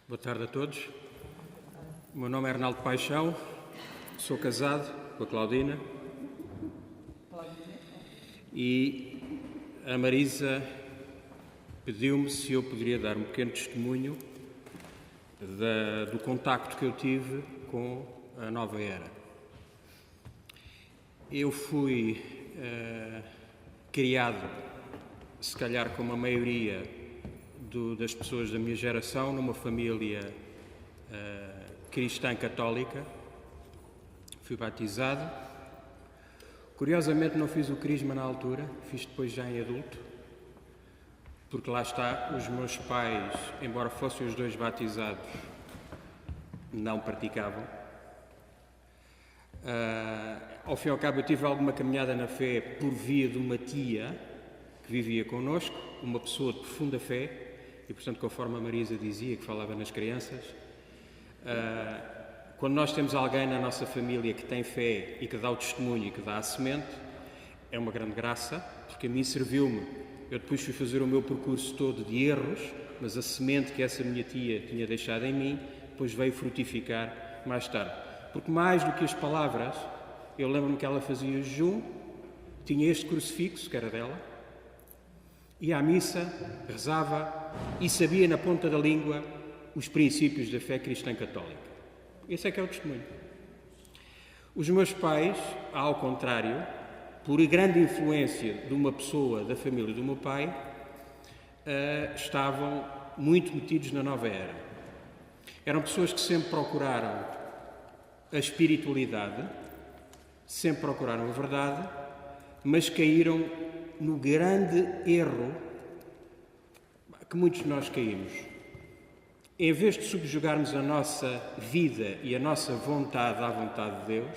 Boa tarde a todos. O meu nome é Arnaldo Paixão, sou casado com a Claudina e a Marisa pediu-me se eu poderia dar um pequeno testemunho do contacto que eu tive com a nova era. Eu fui criado, se calhar como a maioria das pessoas da minha geração, numa família cristã católica. Fui batizado. Curiosamente não fiz o crisma na altura, fiz depois já em adulto, porque lá está, os meus pais, embora fossem os dois batizados, não praticavam. Ao fim e ao cabo eu tive alguma caminhada na fé por via de uma tia que vivia connosco, uma pessoa de profunda fé, e portanto, conforme a Marisa dizia, que falava nas crianças, quando nós temos alguém na nossa família que tem fé e que dá o testemunho e que dá a semente, é uma grande graça, porque a mim serviu-me. Eu depois fui fazer o meu percurso todo de erros, mas a semente que essa minha tia tinha deixado em mim, depois veio frutificar mais tarde. Porque mais do que as palavras, eu lembro-me que ela fazia jejum, tinha este crucifixo, que era dela, ia à missa, rezava e sabia na ponta da língua os princípios da fé cristã católica. Esse é que é o testemunho. Os meus pais, ao contrário, por grande influência de uma pessoa da família do meu pai, estavam muito metidos na nova era. Eram pessoas que sempre procuraram a espiritualidade, sempre procuraram a verdade, mas caíram no grande erro que muitos de nós caímos. Em vez de subjugarmos a nossa vida e a nossa vontade à vontade de Deus,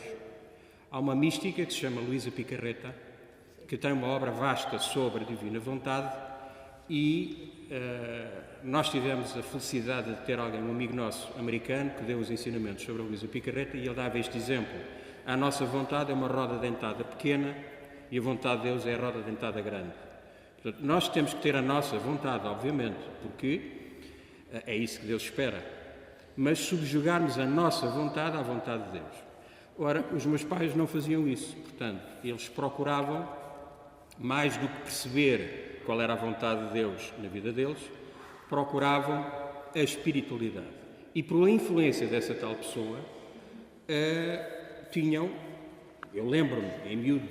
há uma mística que se chama Luísa Picarreta, que tem uma obra vasta sobre a divina vontade e nós tivemos a felicidade de ter alguém, um amigo nosso americano, que deu os ensinamentos sobre a Luísa Picarreta e ele dava este exemplo. A nossa vontade é uma roda dentada pequena e a vontade de Deus é a roda dentada grande. Portanto, nós temos que ter a nossa vontade, obviamente, porque é isso que Deus espera. Mas subjugarmos a nossa vontade à vontade de Deus. Ora, os meus pais não faziam isso. Portanto, eles procuravam, mais do que perceber qual era a vontade de Deus na vida deles, procuravam a espiritualidade. E por influência dessa tal pessoa, tinham... Eu lembro-me, em miúdo,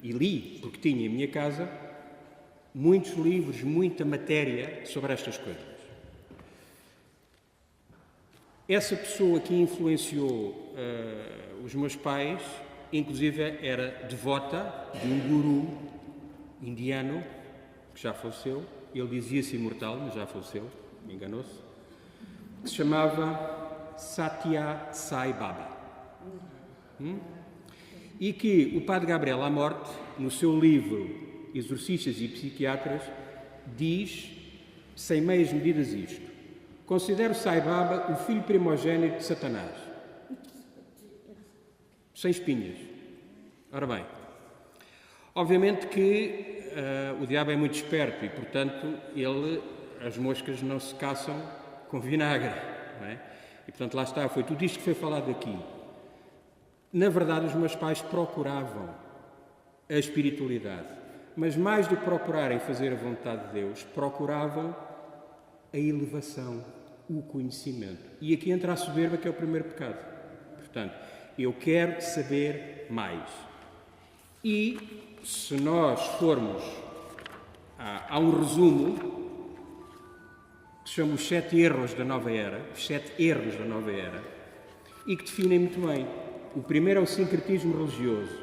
e li, porque tinha em minha casa, muitos livros, muita matéria sobre estas coisas. Essa pessoa que influenciou os meus pais, inclusive era devota de um guru indiano, que já faleceu, ele dizia-se imortal, mas já faleceu, enganou-se, que se chamava Satya Sai Baba. E que o Padre Gabriel à Morte, no seu livro Exorcistas e Psiquiatras, diz, sem meias medidas, isto: considero Sai Baba o filho primogênito de Satanás. Sem espinhas. Ora bem, obviamente que o diabo é muito esperto e, portanto, as moscas não se caçam com vinagre, não é? E, portanto, lá está, foi tudo isto que foi falado aqui. Na verdade, os meus pais procuravam a espiritualidade, mas mais do que procurarem fazer a vontade de Deus, procuravam a elevação, o conhecimento. E aqui entra a soberba, que é o primeiro pecado. Portanto, eu quero saber mais. E se nós formos... Há um resumo que se chama os 7 erros da nova era, os 7 erros da nova era, e que definem muito bem. O primeiro é o sincretismo religioso,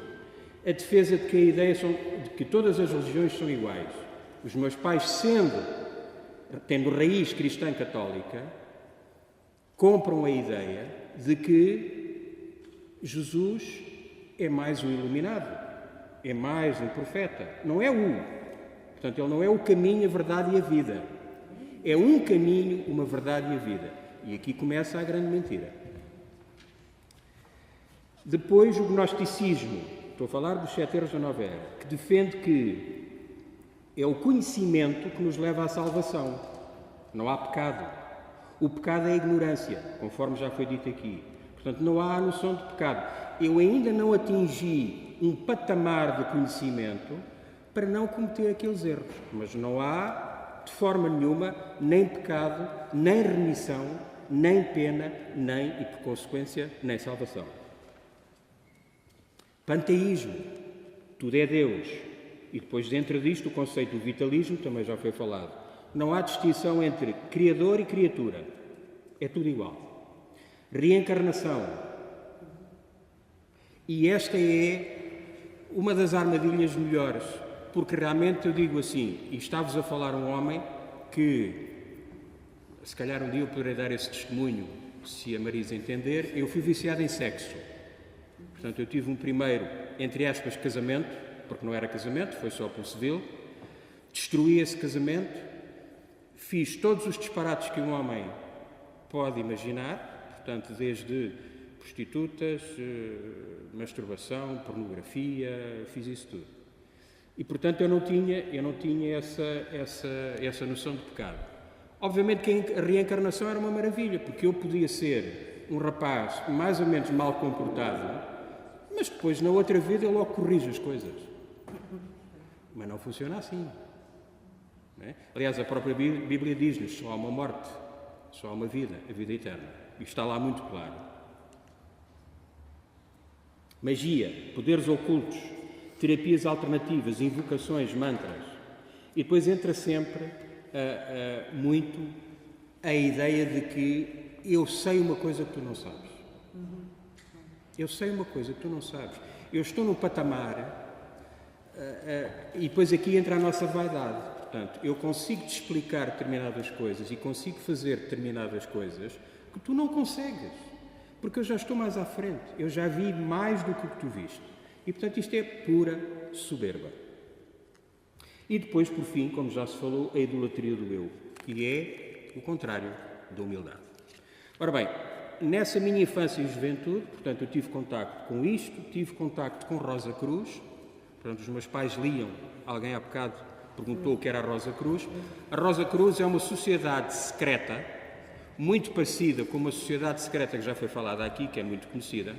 a defesa de que a ideia de que todas as religiões são iguais. Os meus pais, tendo raiz cristã católica, compram a ideia de que Jesus é mais um iluminado, é mais um profeta. Não é um. Portanto, ele não é o caminho, a verdade e a vida. É um caminho, uma verdade e a vida. E aqui começa a grande mentira. Depois, o gnosticismo, estou a falar dos 7 erros da nova era, que defende que é o conhecimento que nos leva à salvação. Não há pecado. O pecado é a ignorância, conforme já foi dito aqui. Portanto, não há a noção de pecado. Eu ainda não atingi um patamar de conhecimento para não cometer aqueles erros. Mas não há, de forma nenhuma, nem pecado, nem remissão, nem pena, nem, e por consequência, nem salvação. Panteísmo. Tudo é Deus. E depois, dentro disto, o conceito do vitalismo também já foi falado. Não há distinção entre Criador e criatura. É tudo igual. Reencarnação. E esta é uma das armadilhas melhores, porque realmente eu digo assim, e está-vos a falar um homem que, se calhar um dia eu poderei dar esse testemunho, se a Marisa entender, eu fui viciado em sexo. Portanto, eu tive um primeiro, entre aspas, casamento, porque não era casamento, foi só pelo civil, destruí esse casamento, fiz todos os disparates que um homem pode imaginar, portanto, desde prostitutas, masturbação, pornografia, fiz isso tudo. E, portanto, eu não tinha essa noção de pecado. Obviamente que a reencarnação era uma maravilha, porque eu podia ser um rapaz mais ou menos mal comportado, mas depois, na outra vida, eu logo corrijo as coisas. Mas não funciona assim. Não é? Aliás, a própria Bíblia diz-nos: só há uma morte, só há uma vida, a vida eterna. Isto está lá muito claro. Magia, poderes ocultos, terapias alternativas, invocações, mantras. E depois entra sempre muito a ideia de que eu sei uma coisa que tu não sabes. Eu sei uma coisa que tu não sabes. Eu estou num patamar e depois aqui entra a nossa vaidade. Portanto, eu consigo te explicar determinadas coisas e consigo fazer determinadas coisas que tu não consegues. Porque eu já estou mais à frente. Eu já vi mais do que o que tu viste. E, portanto, isto é pura soberba. E depois, por fim, como já se falou, a idolatria do eu, que é o contrário da humildade. Ora bem, nessa minha infância e juventude, portanto, eu tive contacto com isto, tive contacto com Rosa Cruz, portanto, os meus pais liam, alguém há bocado perguntou o que era a Rosa Cruz. A Rosa Cruz é uma sociedade secreta, muito parecida com uma sociedade secreta que já foi falada aqui, que é muito conhecida.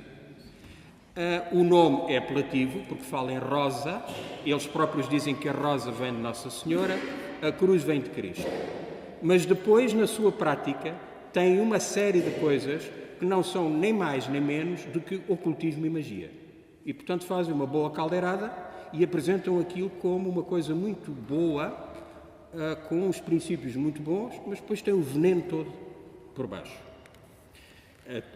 O nome é apelativo, porque fala em rosa, eles próprios dizem que a rosa vem de Nossa Senhora, a cruz vem de Cristo. Mas depois, na sua prática, tem uma série de coisas que não são nem mais nem menos do que ocultismo e magia. E, portanto, fazem uma boa caldeirada e apresentam aquilo como uma coisa muito boa, com os princípios muito bons, mas depois tem o veneno todo por baixo.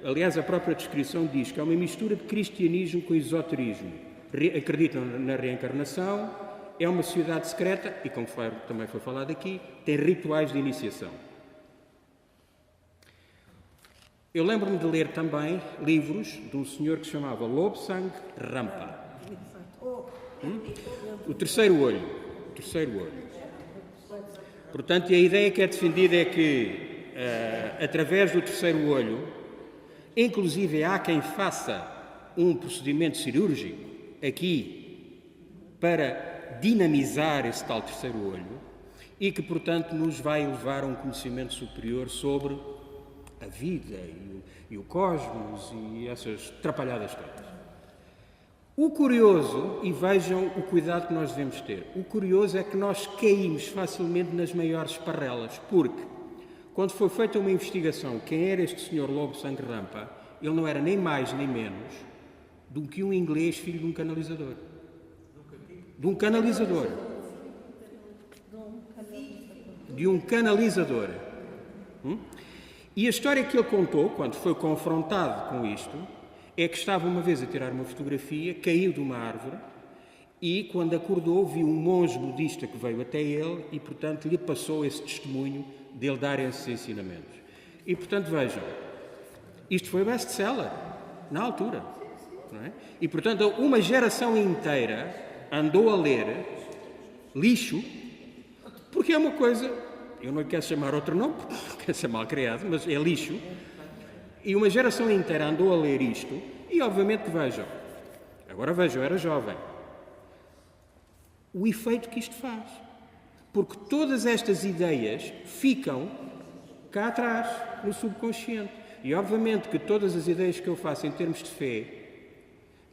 Aliás, a própria descrição diz que é uma mistura de cristianismo com esoterismo. Acreditam na reencarnação, é uma sociedade secreta e, como também foi falado aqui, tem rituais de iniciação. Eu lembro-me de ler também livros de um senhor que se chamava Lobsang Rampa. O terceiro olho. Portanto, a ideia que é defendida é que, através do terceiro olho, inclusive há quem faça um procedimento cirúrgico aqui para dinamizar esse tal terceiro olho e que, portanto, nos vai levar a um conhecimento superior sobre a vida e o cosmos e essas trapalhadas todas. O curioso, e vejam o cuidado que nós devemos ter, o curioso é que nós caímos facilmente nas maiores esparrelas, porque quando foi feita uma investigação quem era este senhor Lobsang Rampa, ele não era nem mais nem menos do que um inglês filho de um canalizador. De um canalizador. De um canalizador. E a história que ele contou, quando foi confrontado com isto, é que estava uma vez a tirar uma fotografia, caiu de uma árvore e, quando acordou, viu um monge budista que veio até ele e, portanto, lhe passou esse testemunho dele dar esses ensinamentos. E, portanto, vejam, isto foi best-seller, na altura. Não é? E, portanto, uma geração inteira andou a ler lixo, porque é uma coisa, eu não lhe quero chamar outro nome, porque não quero ser mal criado, mas é lixo. E uma geração inteira andou a ler isto, e obviamente que vejam, eu era jovem, o efeito que isto faz. Porque todas estas ideias ficam cá atrás, no subconsciente. E obviamente que todas as ideias que eu faço em termos de fé,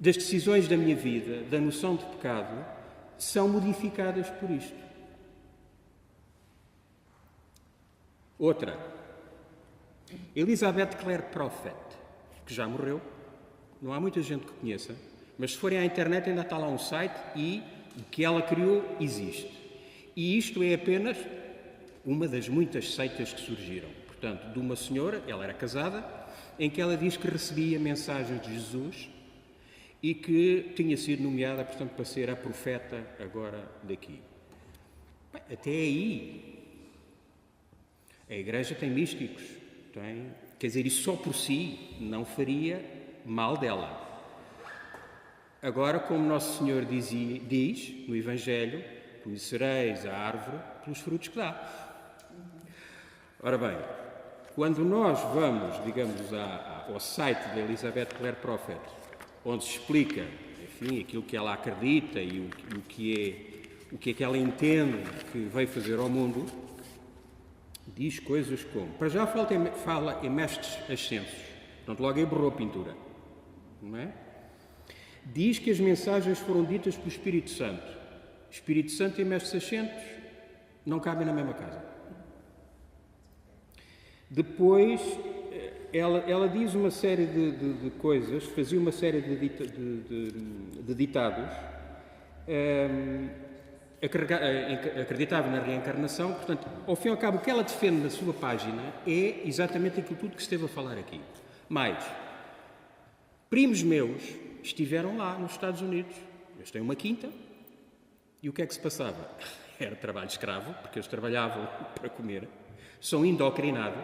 das decisões da minha vida, da noção de pecado, são modificadas por isto. Outra, Elizabeth Clare Prophet, que já morreu, não há muita gente que conheça, mas se forem à internet ainda está lá um site e o que ela criou existe. E isto é apenas uma das muitas seitas que surgiram. Portanto, de uma senhora, ela era casada, em que ela diz que recebia mensagens de Jesus e que tinha sido nomeada, portanto, para ser a profeta agora daqui. Bem, até aí, a Igreja tem místicos, quer dizer, isso só por si não faria mal dela. Agora, como Nosso Senhor diz no Evangelho, conhecereis a árvore pelos frutos que dá. Ora bem, quando nós vamos, digamos, ao site da Elizabeth Clare Prophet, onde se explica, enfim, aquilo que ela acredita e o que é que ela entende que veio fazer ao mundo, diz coisas como, para já fala em mestres ascensos, portanto logo aí borrou a pintura, não é? Diz que as mensagens foram ditas pelo Espírito Santo. Espírito Santo e mestres ascensos não cabem na mesma casa. Depois, ela diz uma série de coisas, fazia uma série de ditados, acreditava na reencarnação, portanto, ao fim e ao cabo, o que ela defende na sua página é exatamente aquilo tudo que se esteve a falar aqui. Mais, primos meus estiveram lá nos Estados Unidos, eles têm uma quinta, e o que é que se passava? Era trabalho escravo, porque eles trabalhavam para comer, são indoctrinados,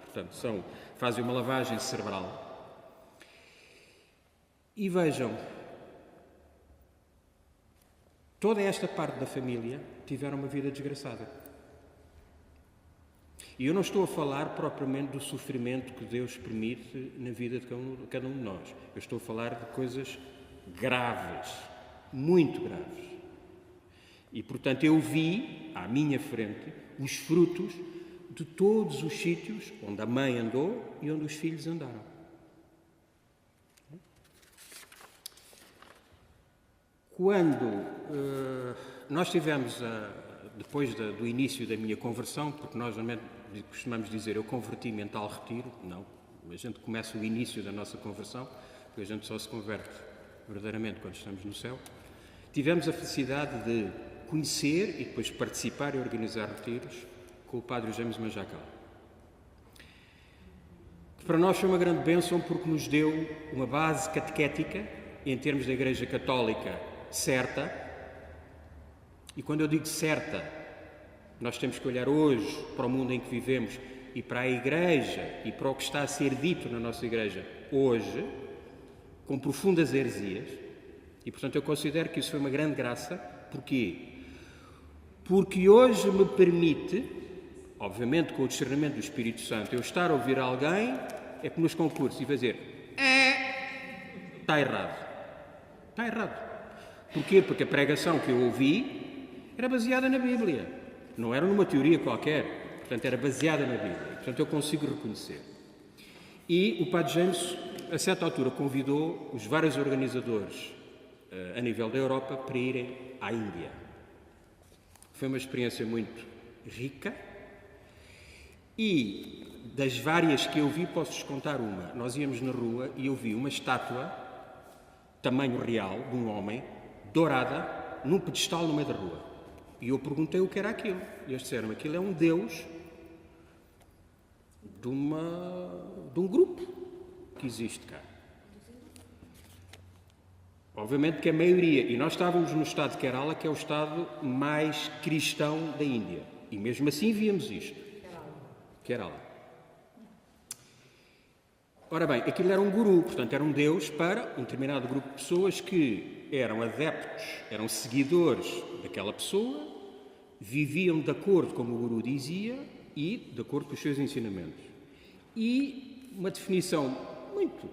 portanto, fazem uma lavagem cerebral. E vejam, toda esta parte da família tiveram uma vida desgraçada. E eu não estou a falar propriamente do sofrimento que Deus permite na vida de cada um de nós. Eu estou a falar de coisas graves, muito graves. E, portanto, eu vi, à minha frente, os frutos de todos os sítios onde a mãe andou e onde os filhos andaram. Quando nós tivemos, depois do início da minha conversão, porque nós costumamos dizer eu converti mental retiro, não, a gente começa o início da nossa conversão, porque a gente só se converte verdadeiramente quando estamos no céu, tivemos a felicidade de conhecer e depois participar e organizar retiros com o Padre James Manjacal. Que para nós foi uma grande bênção porque nos deu uma base catequética em termos da Igreja Católica certa, e quando eu digo certa, nós temos que olhar hoje para o mundo em que vivemos e para a Igreja e para o que está a ser dito na nossa Igreja hoje, com profundas heresias, e portanto eu considero que isso foi uma grande graça. Porquê? Porque hoje me permite, obviamente com o discernimento do Espírito Santo, eu estar a ouvir alguém, é como nos concursos, e fazer está errado. Está errado. Porquê? Porque a pregação que eu ouvi era baseada na Bíblia. Não era numa teoria qualquer. Portanto, era baseada na Bíblia. Portanto, eu consigo reconhecer. E o Padre James, a certa altura, convidou os vários organizadores a nível da Europa para irem à Índia. Foi uma experiência muito rica e das várias que eu vi, posso-vos contar uma. Nós íamos na rua e eu vi uma estátua, tamanho real, de um homem, dourada, num pedestal no meio da rua. E eu perguntei o que era aquilo. E eles disseram, aquilo é um deus de um grupo que existe cá. Obviamente que a maioria, e nós estávamos no estado de Kerala, que é o estado mais cristão da Índia. E mesmo assim víamos isto. Kerala. Ora bem, aquilo era um guru, portanto era um deus para um determinado grupo de pessoas que eram adeptos, eram seguidores daquela pessoa, viviam de acordo com o guru dizia e de acordo com os seus ensinamentos. E uma definição muito,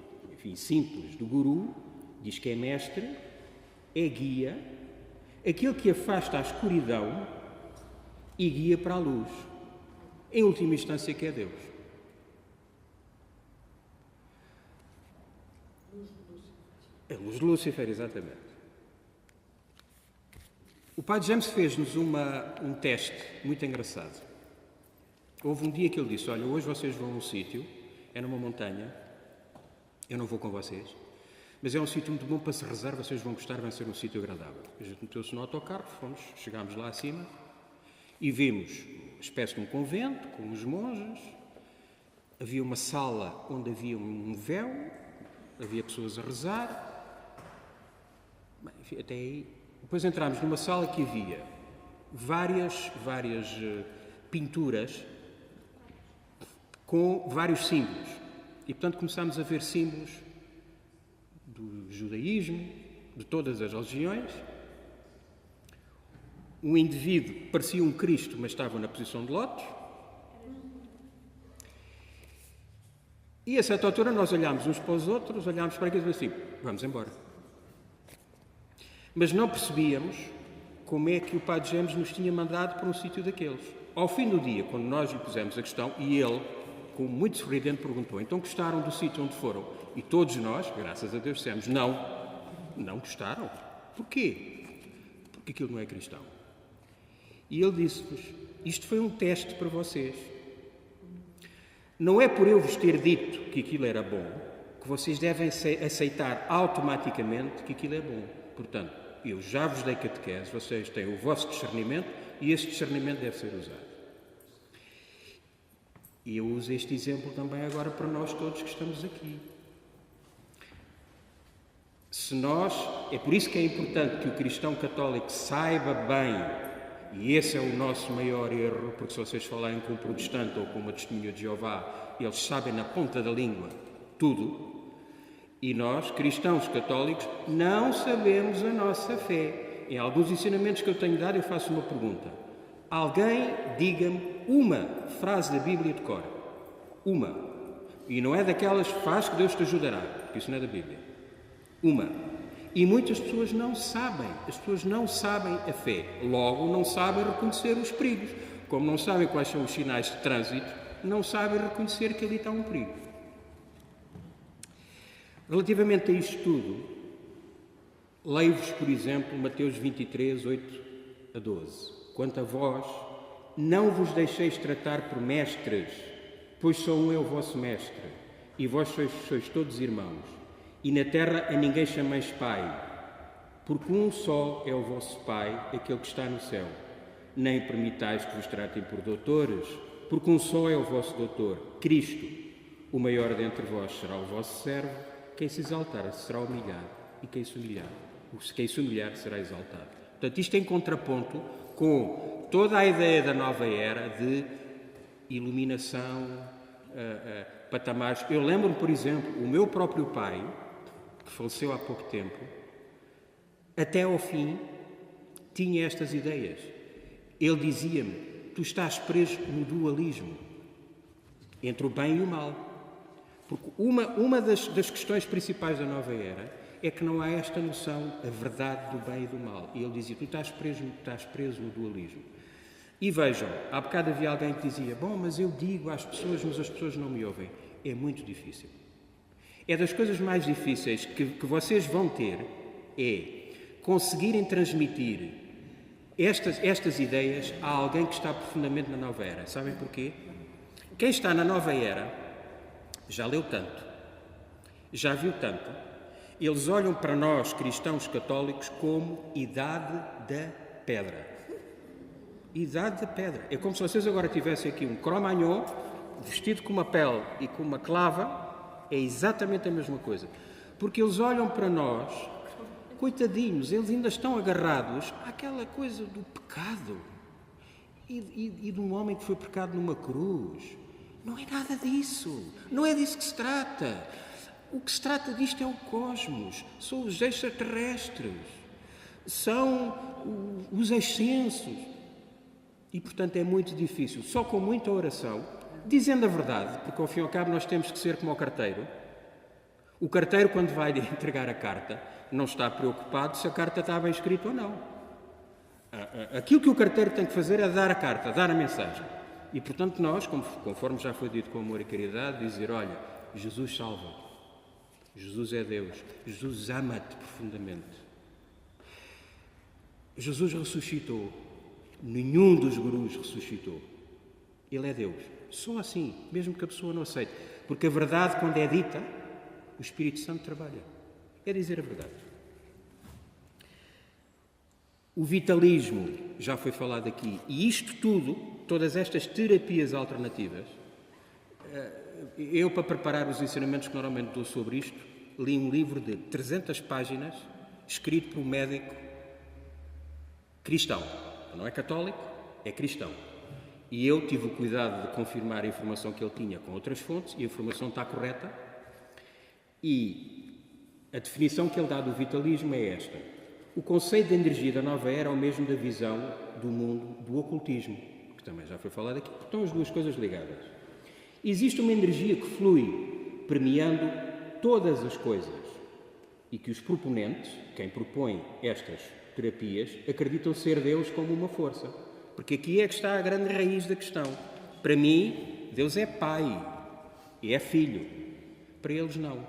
simples do guru diz que é mestre, é guia, aquele que afasta a escuridão e guia para a luz. Em última instância, que é Deus. A luz de Lúcifer, exatamente. O Padre James fez-nos um teste muito engraçado. Houve um dia que ele disse, olha, hoje vocês vão a um sítio, é numa montanha, eu não vou com vocês, mas é um sítio muito bom para se rezar, vocês vão gostar, vai ser um sítio agradável. A gente meteu-se no autocarro, chegámos lá acima e vimos uma espécie de um convento com uns monges, havia uma sala onde havia um véu, havia pessoas a rezar. Bem, enfim, até aí. Depois entramos numa sala que havia várias pinturas com vários símbolos. E, portanto, começámos a ver símbolos do judaísmo, de todas as religiões. Um indivíduo parecia um Cristo, mas estava na posição de lótus. E a certa altura nós olhámos uns para os outros, olhámos para aqueles e assim, vamos embora. Mas não percebíamos como é que o Padre James nos tinha mandado para um sítio daqueles. Ao fim do dia, quando nós lhe pusemos a questão, e ele, com muito sorridente, perguntou, então gostaram do sítio onde foram? E todos nós, graças a Deus, dissemos, não gostaram. Porquê? Porque aquilo não é cristão. E ele disse-nos, isto foi um teste para vocês. Não é por eu vos ter dito que aquilo era bom, que vocês devem aceitar automaticamente que aquilo é bom. Portanto, eu já vos dei catequese, vocês têm o vosso discernimento e esse discernimento deve ser usado. E eu uso este exemplo também agora para nós todos que estamos aqui. É por isso que é importante que o cristão católico saiba bem, e esse é o nosso maior erro, porque se vocês falarem com um protestante ou com uma testemunha de Jeová, eles sabem na ponta da língua tudo. E nós, cristãos católicos, não sabemos a nossa fé. Em alguns ensinamentos que eu tenho dado, eu faço uma pergunta. Alguém diga-me uma frase da Bíblia de cor. Uma. E não é daquelas, faz que Deus te ajudará, porque isso não é da Bíblia. Uma. E muitas pessoas não sabem. As pessoas não sabem a fé. Logo, não sabem reconhecer os perigos. Como não sabem quais são os sinais de trânsito, não sabem reconhecer que ali está um perigo. Relativamente a isto tudo, leio-vos, por exemplo, Mateus 23, 8 a 12. Quanto a vós, não vos deixeis tratar por mestres, pois sou eu o vosso mestre, e vós sois todos irmãos. E na terra a ninguém chameis Pai, porque um só é o vosso Pai, aquele que está no céu. Nem permitais que vos tratem por doutores, porque um só é o vosso doutor, Cristo. O maior dentre vós será o vosso servo. Quem se exaltar será humilhado, e quem se humilhar será exaltado. Portanto, isto em contraponto com toda a ideia da nova era de iluminação, patamares. Eu lembro-me, por exemplo, o meu próprio pai, que faleceu há pouco tempo, até ao fim, tinha estas ideias. Ele dizia-me, tu estás preso no dualismo, entre o bem e o mal. Porque uma das questões principais da nova era é que não há esta noção, a verdade do bem e do mal. E ele dizia, tu estás preso no dualismo. E vejam, há bocado havia alguém que dizia, bom, mas eu digo às pessoas, mas as pessoas não me ouvem. É muito difícil. É das coisas mais difíceis que vocês vão ter, é conseguirem transmitir estas ideias a alguém que está profundamente na nova era. Sabem porquê? Quem está na nova era já leu tanto, já viu tanto, eles olham para nós, cristãos católicos, como idade da pedra. Idade da pedra. É como se vocês agora tivessem aqui um Cro-Magnon, vestido com uma pele e com uma clava, é exatamente a mesma coisa. Porque eles olham para nós, coitadinhos, eles ainda estão agarrados àquela coisa do pecado e de um homem que foi pregado numa cruz. Não é nada disso. Não é disso que se trata. O que se trata disto é o cosmos. São os extraterrestres. São os ascensos. E, portanto, é muito difícil. Só com muita oração, dizendo a verdade, porque, ao fim e ao cabo, nós temos que ser como o carteiro. O carteiro, quando vai entregar a carta, não está preocupado se a carta está bem escrita ou não. Aquilo que o carteiro tem que fazer é dar a carta, dar a mensagem. E, portanto, nós, conforme já foi dito com amor e caridade, dizer, olha, Jesus salva. Jesus é Deus. Jesus ama-te profundamente. Jesus ressuscitou. Nenhum dos gurus ressuscitou. Ele é Deus. Só assim, mesmo que a pessoa não aceite. Porque a verdade, quando é dita, o Espírito Santo trabalha. É dizer a verdade. O vitalismo, já foi falado aqui. E isto tudo, todas estas terapias alternativas, eu, para preparar os ensinamentos que normalmente dou sobre isto, li um livro de 300 páginas, escrito por um médico cristão. Não é católico, é cristão. E eu tive o cuidado de confirmar a informação que ele tinha com outras fontes, e a informação está correta. E a definição que ele dá do vitalismo é esta. O conceito de energia da nova era é o mesmo da visão do mundo do ocultismo, que também já foi falado aqui, porque estão as duas coisas ligadas. Existe uma energia que flui, permeando todas as coisas, e que os proponentes, quem propõe estas terapias, acreditam ser Deus como uma força. Porque aqui é que está a grande raiz da questão. Para mim, Deus é Pai e é Filho. Para eles, não.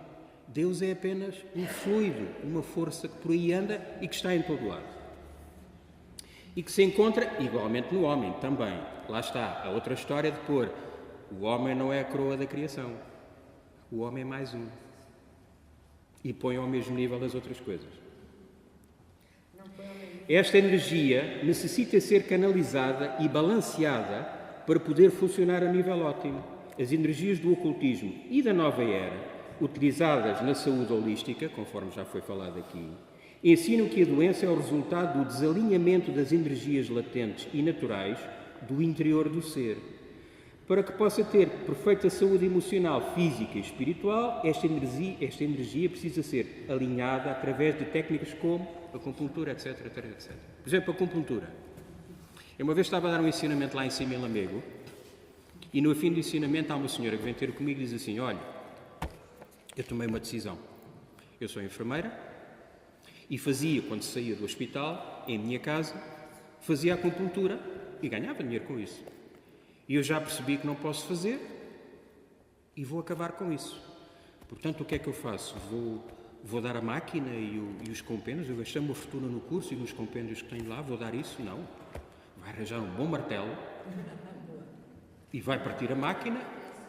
Deus é apenas um fluido, uma força que por aí anda e que está em todo lado. E que se encontra igualmente no homem também. Lá está a outra história de pôr o homem não é a coroa da criação. O homem é mais um. E põe ao mesmo nível as outras coisas. Esta energia necessita ser canalizada e balanceada para poder funcionar a nível ótimo. As energias do ocultismo e da nova era, utilizadas na saúde holística, conforme já foi falado aqui, ensinam que a doença é o resultado do desalinhamento das energias latentes e naturais do interior do ser. Para que possa ter perfeita saúde emocional, física e espiritual, esta energia precisa ser alinhada através de técnicas como a acupuntura, etc, etc, etc. Por exemplo, a acupuntura. Eu uma vez estava a dar um ensinamento lá em cima em Lamego e no fim do ensinamento há uma senhora que vem ter comigo e diz assim, olha, eu tomei uma decisão. Eu sou enfermeira e fazia, quando saía do hospital, em minha casa, fazia acupuntura e ganhava dinheiro com isso. E eu já percebi que não posso fazer e vou acabar com isso. Portanto, o que é que eu faço? Vou dar a máquina e os compêndios, eu gastei uma fortuna no curso e nos compêndios que tenho lá, vou dar isso? Não. Vai arranjar um bom martelo e vai partir a máquina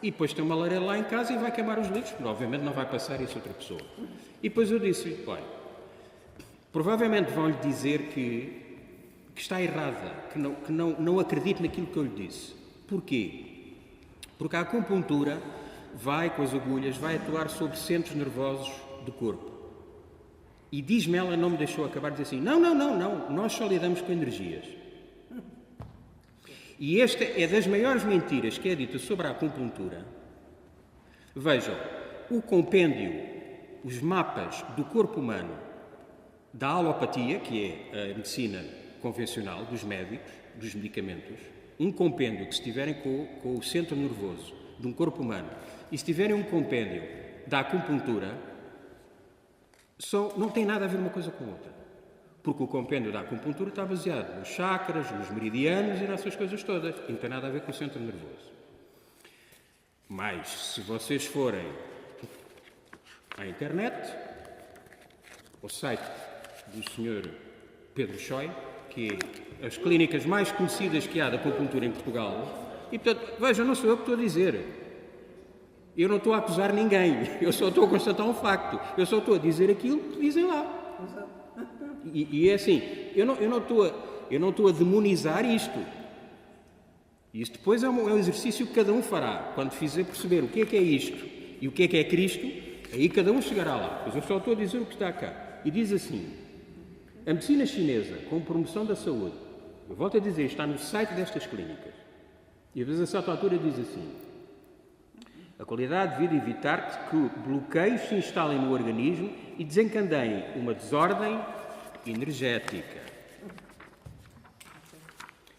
e depois tem uma lareira lá em casa e vai queimar os litros, porque obviamente não vai passar isso a outra pessoa. E depois eu disse, olha, provavelmente vão-lhe dizer que está errada, que não acredite naquilo que eu lhe disse. Porquê? Porque a acupuntura vai, com as agulhas, vai atuar sobre centros nervosos do corpo. E diz-me ela, não me deixou acabar, diz assim, não, nós só lidamos com energias. E esta é das maiores mentiras que é dita sobre a acupuntura. Vejam, o compêndio, os mapas do corpo humano, da alopatia, que é a medicina convencional, dos médicos, dos medicamentos, um compêndio que se tiverem com o centro nervoso de um corpo humano e se tiverem um compêndio da acupuntura, não tem nada a ver uma coisa com a outra. Porque o compêndio da acupuntura está baseado nos chakras, nos meridianos e nessas coisas todas. E não tem nada a ver com o centro nervoso. Mas, se vocês forem à internet, ao site do Sr. Pedro Choi, que é as clínicas mais conhecidas que há da acupuntura em Portugal, e portanto, vejam, não sou eu que estou a dizer. Eu não estou a acusar ninguém, eu só estou a constatar um facto. Eu só estou a dizer aquilo que dizem lá. E é assim, eu não estou a demonizar isto. Isto depois é um exercício que cada um fará. Quando fizer perceber o que é isto e o que é Cristo, aí cada um chegará lá. Mas eu só estou a dizer o que está cá. E diz assim, a medicina chinesa, com promoção da saúde, eu volto a dizer, está no site destas clínicas. E a vezes a certa altura diz assim, a qualidade de vida evitar que bloqueios se instalem no organismo e desencadeiem uma desordem energética.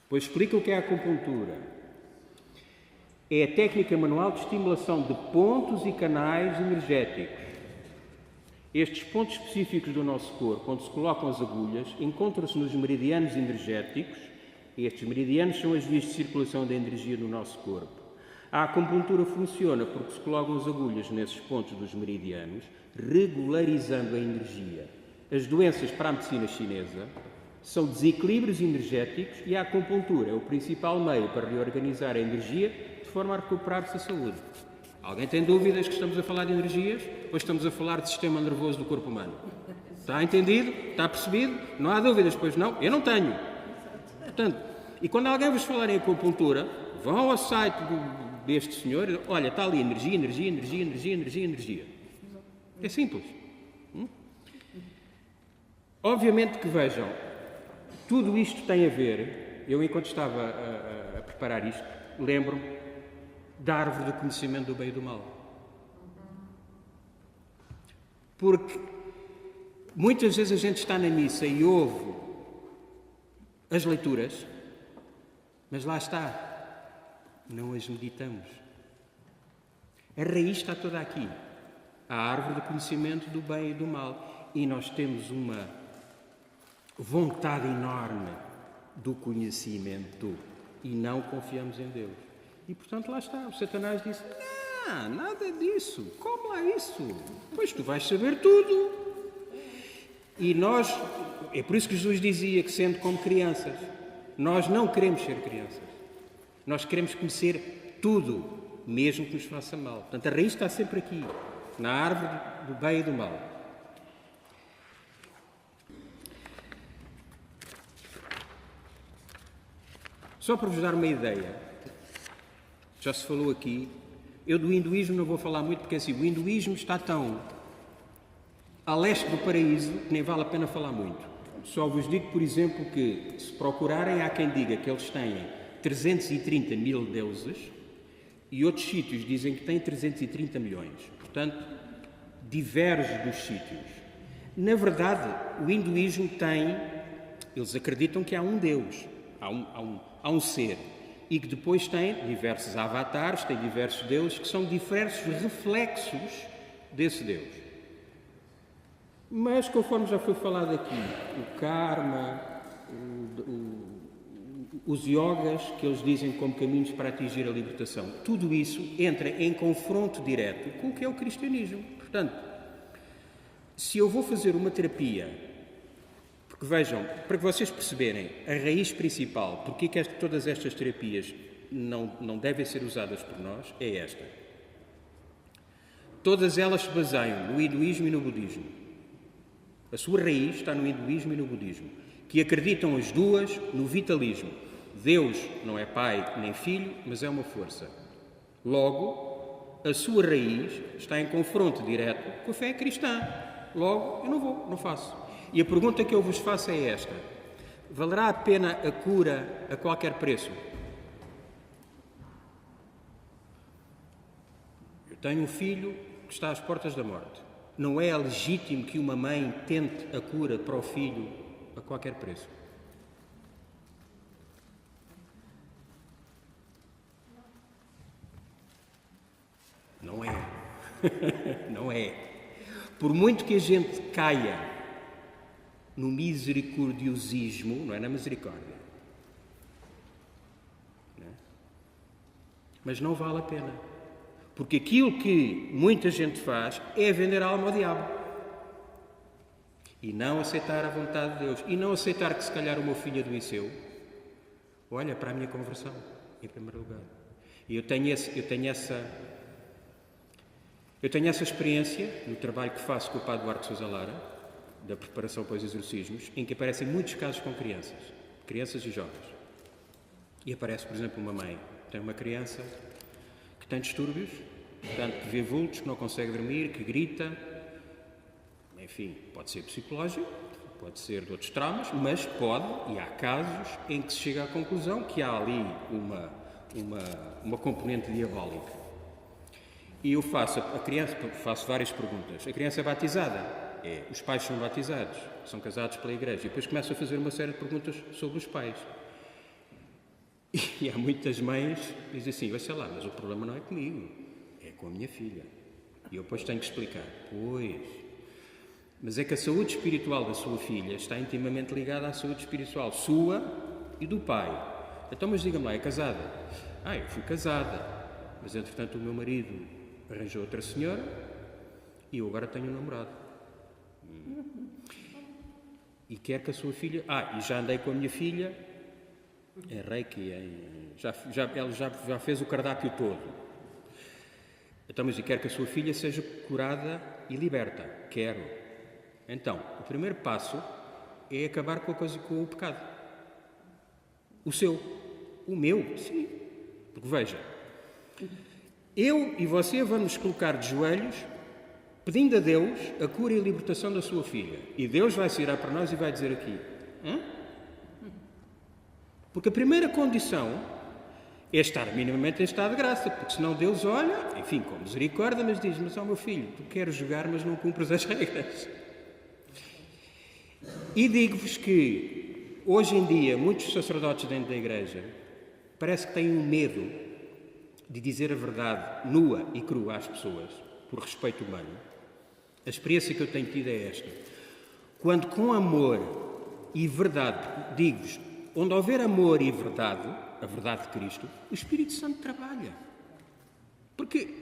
Pois explica o que é a acupuntura. É a técnica manual de estimulação de pontos e canais energéticos. Estes pontos específicos do nosso corpo, onde se colocam as agulhas, encontram-se nos meridianos energéticos. Estes meridianos são as vias de circulação da energia do nosso corpo. A acupuntura funciona porque se colocam as agulhas nesses pontos dos meridianos, regularizando a energia. As doenças para a medicina chinesa são desequilíbrios energéticos e a acupuntura é o principal meio para reorganizar a energia de forma a recuperar-se a saúde. Alguém tem dúvidas que estamos a falar de energias ou estamos a falar de sistema nervoso do corpo humano? Está entendido? Está percebido? Não há dúvidas, pois não? Eu não tenho. Portanto, e quando alguém vos falar em acupuntura, vão ao site deste senhor e olha, está ali energia, energia, energia, energia, energia, energia. É simples. Obviamente que vejam, tudo isto tem a ver, eu enquanto estava a preparar isto, lembro-me da árvore do conhecimento do bem e do mal. Porque muitas vezes a gente está na missa e ouve as leituras, mas lá está, não as meditamos. A raiz está toda aqui, a árvore do conhecimento do bem e do mal. E nós temos uma vontade enorme do conhecimento e não confiamos em Deus. E portanto lá está, o Satanás disse, não, nada disso, como lá isso? Pois tu vais saber tudo. E nós, é por isso que Jesus dizia que sendo como crianças, nós não queremos ser crianças. Nós queremos conhecer tudo, mesmo que nos faça mal. Portanto, a raiz está sempre aqui, na árvore do bem e do mal. Só para vos dar uma ideia, já se falou aqui, eu do hinduísmo não vou falar muito, porque assim, o hinduísmo está tão a leste do paraíso que nem vale a pena falar muito. Só vos digo, por exemplo, que se procurarem, há quem diga que eles têm 330 mil deuses e outros sítios dizem que têm 330 milhões. Portanto, diverge dos sítios. Na verdade, o hinduísmo tem, eles acreditam que há um Deus, há um ser, e que depois tem diversos avatares, tem diversos deuses, que são diversos reflexos desse Deus. Mas, conforme já foi falado aqui, o karma, os yogas, que eles dizem como caminhos para atingir a libertação, tudo isso entra em confronto direto com o que é o cristianismo. Portanto, se eu vou fazer uma terapia, porque vejam, para que vocês perceberem a raiz principal, porque é que todas estas terapias não devem ser usadas por nós, é esta. Todas elas se baseiam no hinduísmo e no budismo. A sua raiz está no hinduísmo e no budismo, que acreditam as duas no vitalismo. Deus não é pai nem filho, mas é uma força. Logo, a sua raiz está em confronto direto com a fé cristã. Logo, eu não faço. E a pergunta que eu vos faço é esta: valerá a pena a cura a qualquer preço? Eu tenho um filho que está às portas da morte. Não é legítimo que uma mãe tente a cura para o filho a qualquer preço? Não é. Não é. Por muito que a gente caia no misericordiosismo, não é na misericórdia, não é? Mas não vale a pena. Porque aquilo que muita gente faz é vender a alma ao diabo. E não aceitar a vontade de Deus. E não aceitar que se calhar o meu filho adoeceu. Olha para a minha conversão, em primeiro lugar. E eu tenho essa experiência no trabalho que faço com o Padre Duarte Sousa Lara, da preparação para os exorcismos, em que aparecem muitos casos com crianças e jovens. E aparece, por exemplo, uma mãe que tem uma criança que tem distúrbios, portanto, que vê vultos, que não consegue dormir, que grita, enfim, pode ser psicológico, pode ser de outros traumas, mas pode, e há casos em que se chega à conclusão que há ali uma componente diabólica. E eu faço várias perguntas. A criança é batizada? É. Os pais são batizados? São casados pela igreja? E depois começo a fazer uma série de perguntas sobre os pais. E há muitas mães que dizem assim, vai sei lá, mas o problema não é comigo, é com a minha filha. E eu depois tenho que explicar. Pois, mas é que a saúde espiritual da sua filha está intimamente ligada à saúde espiritual sua e do pai. Então, mas diga-me lá, é casada? Eu fui casada. mas entretanto o meu marido arranjou outra senhora e eu agora tenho um namorado. E quer que a sua filha... e já andei com a minha filha em Reiki, ela já fez o cardápio todo. Então, mas e quer que a sua filha seja curada e liberta. Quero. Então, o primeiro passo é acabar com o pecado. O seu. O meu, sim. Porque veja, eu e você vamos colocar de joelhos pedindo a Deus a cura e a libertação da sua filha. E Deus vai se virar para nós e vai dizer aqui. Porque a primeira condição é estar minimamente em estado de graça, porque senão Deus olha, enfim, com misericórdia, mas diz, mas meu filho, tu queres jogar, mas não cumpres as regras. E digo-vos que, hoje em dia, muitos sacerdotes dentro da igreja parece que têm um medo de dizer a verdade nua e crua às pessoas, por respeito humano. A experiência que eu tenho tido é esta. Quando com amor e verdade, digo-vos, onde houver amor e verdade, a verdade de Cristo, o Espírito Santo trabalha. Porque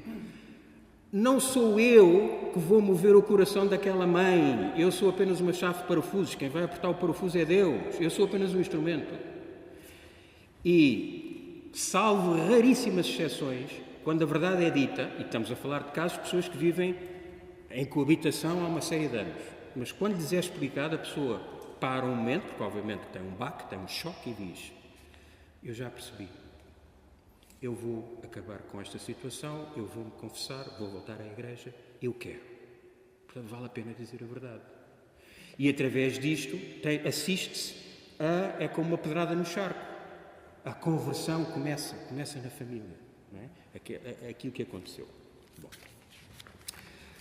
não sou eu que vou mover o coração daquela mãe. Eu sou apenas uma chave de parafusos. Quem vai apertar o parafuso é Deus. Eu sou apenas um instrumento. E, salvo raríssimas exceções, quando a verdade é dita, e estamos a falar de casos de pessoas que vivem em coabitação há uma série de anos, mas quando lhes é explicado, a pessoa para um momento, porque obviamente tem um baque, tem um choque e diz, eu já percebi, eu vou acabar com esta situação, eu vou me confessar, vou voltar à igreja, eu quero. Portanto, vale a pena dizer a verdade. E através disto, assiste-se é como uma pedrada no charco. A conversão começa na família. Não é? Aquilo que aconteceu. Bom.